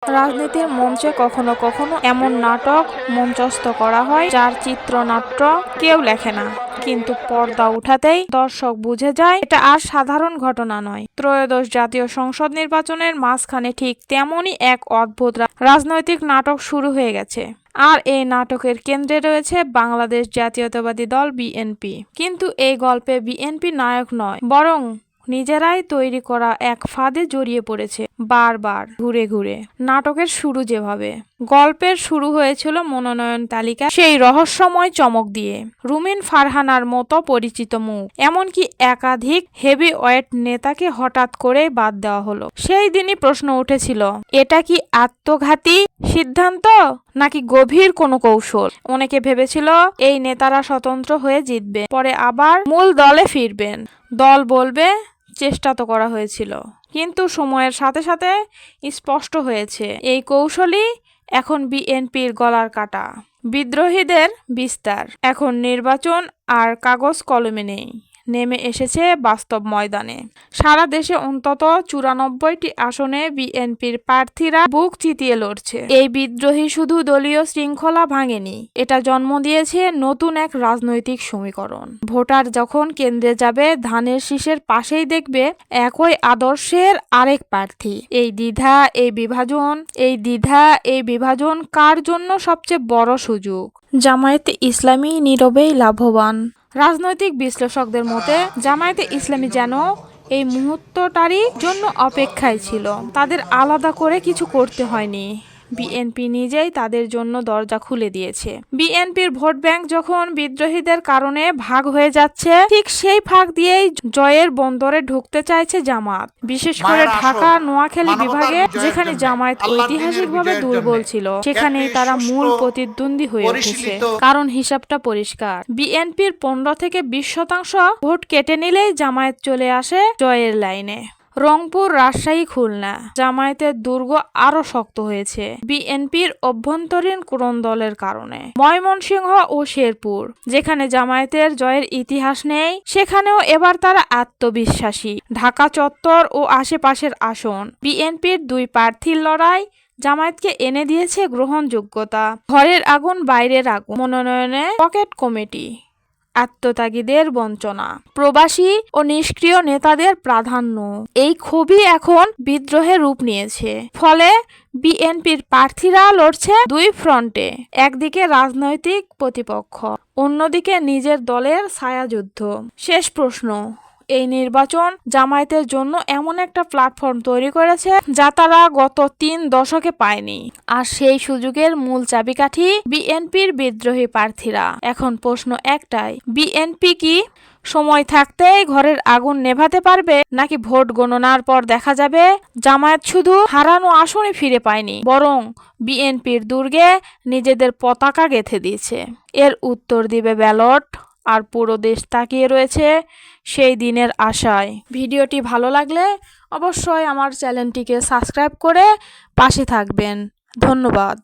রাজনীতির মঞ্চে কখনো কখনো এমন নাটক মঞ্চস্থ করা হয় যার চিত্রনাট্য কেউ লেখে না, কিন্তু পর্দা উঠাতেই দর্শক বুঝে যায় এটা আর সাধারণ ঘটনা নয়। ত্রয়োদশ জাতীয় সংসদ নির্বাচনের মাঝখানে ঠিক তেমনই এক অদ্ভুত রাজনৈতিক নাটক শুরু হয়ে গেছে। আর এই নাটকের কেন্দ্রে রয়েছে বাংলাদেশ জাতীয়তাবাদী দল বিএনপি। কিন্তু এই গল্পে বিএনপি নায়ক নয়, বরং নিজেরাই তৈরি করা এক ফাঁদে জড়িয়ে পড়েছে বারবার ঘুরে ঘুরে। নাটকের শুরু যেভাবে গল্পের শুরু হয়েছিল মনোনয়ন তালিকা সেই রহস্যময় চমক দিয়ে, রুমিন ফারহানার মতো পরিচিত মুখ, এমনকি একাধিক হেভি ওয়েট নেতাকে হঠাৎ করে বাদ দেওয়া হলো। সেই দিনই প্রশ্ন উঠেছিল, এটা কি আত্মঘাতী সিদ্ধান্ত নাকি গভীর কোনো কৌশল? অনেকে ভেবেছিল এই নেতারা স্বতন্ত্র হয়ে জিতবে, পরে আবার মূল দলে ফিরবেন। দল বলবে চেষ্টা তো করা হয়েছিল। কিন্তু সময়ের সাথে সাথে স্পষ্ট হয়েছে এই কৌশলই এখন বিএনপির গলার কাটা, বিদ্রোহীদের বিস্তার। এখন নির্বাচন আর কাগজ কলমে নেই, নেমে এসেছে বাস্তব ময়দানে। সারা দেশে অন্তত 94টি আসনে বিএনপির প্রার্থীরা বুক চিতিয়ে লড়ছে। এই বিদ্রোহী শুধু দলীয় শৃঙ্খলা ভাঙেনি, এটা জন্ম দিয়েছে নতুন এক রাজনৈতিক সমীকরণ। ভোটার যখন কেন্দ্রে যাবে, ধানের শীষের পাশেই দেখবে একই আদর্শের আরেক প্রার্থী। এই দ্বিধা এই বিভাজন কার জন্য সবচেয়ে বড় সুযোগ? জামায়াতে ইসলামী নীরবেই লাভবান। রাজনৈতিক বিশ্লেষকদের মতে জামায়াতে ইসলামী যেন এই মুহূর্তটারই জন্য অপেক্ষায় ছিল। তাদের আলাদা করে কিছু করতে হয়নি, বিএনপি নিজেই তাদের জন্য দরজা খুলে দিয়েছে। বিএনপির ভোট ব্যাংক যখন বিদ্রোহীদের কারণে ভাগ হয়ে যাচ্ছে, ঠিক সেই ফাঁক দিয়েই জয়ের বন্দরে ঢুকতে চাইছে জামাত। বিশেষ করে ঢাকা নোয়াখালী বিভাগে, যেখানে জামায়াত ঐতিহাসিকভাবে দুর্বল ছিল, সেখানেই তারা মূল প্রতিদ্বন্দ্বী হয়ে উঠেছে। কারণ হিসাবটা পরিষ্কার, বিএনপির 15 থেকে 20% ভোট কেটে নিলেই জামায়াত চলে আসে জয়ের লাইনে। রংপুর, রাজশাহী, খুলনা জামায়াতের দুর্গ আরো শক্ত হয়েছে বিএনপির অভ্যন্তরীণ কোন্দলের কারণে। ময়মনসিংহ ও শেরপুর, যেখানে জামায়াতের জয়ের ইতিহাস নেই, সেখানেও এবার তারা আত্মবিশ্বাসী। ঢাকা চত্বর ও আশেপাশের আসন, বিএনপির 2 প্রার্থীর লড়াই জামায়াতকে এনে দিয়েছে গ্রহণযোগ্যতা। ঘরের আগুন বাইরের আগুন, মনোনয়নে পকেট কমিটি, আত্মত্যাগীদের বঞ্চনা, প্রবাসী ও নিষ্ক্রিয় নেতাদের প্রাধান্য, এই ক্ষোভই এখন বিদ্রোহের রূপ নিয়েছে। ফলে বিএনপির প্রার্থীরা লড়ছে 2 ফ্রন্টে, একদিকে রাজনৈতিক প্রতিপক্ষ, অন্যদিকে নিজের দলের ছায়াযুদ্ধ। শেষ প্রশ্ন, এই নির্বাচন জামায়াতের জন্য এমন একটা প্ল্যাটফর্ম তৈরি করেছে যা তারা গত 3 দশকে পায়নি। আর সেই সুযোগের মূল চাবিকাঠি বিএনপির বিদ্রোহী প্রার্থীরা। এখন প্রশ্ন একটাই, বিএনপি কি সময় থাকতেই ঘরের আগুন নেভাতে পারবে, নাকি ভোট গণনার পর দেখা যাবে জামায়াত শুধু হারানো আসনই ফিরে পায়নি, বরং বিএনপির দুর্গে নিজেদের পতাকা গেঁথে দিয়েছে? এর উত্তর দিবে ব্যালট, আর পুরো দেশ তাকিয়ে রয়েছে সেই দিনের আশায়। ভিডিওটি ভালো লাগলে অবশ্যই আমার চ্যানেলটিকে সাবস্ক্রাইব করে পাশে থাকবেন। ধন্যবাদ।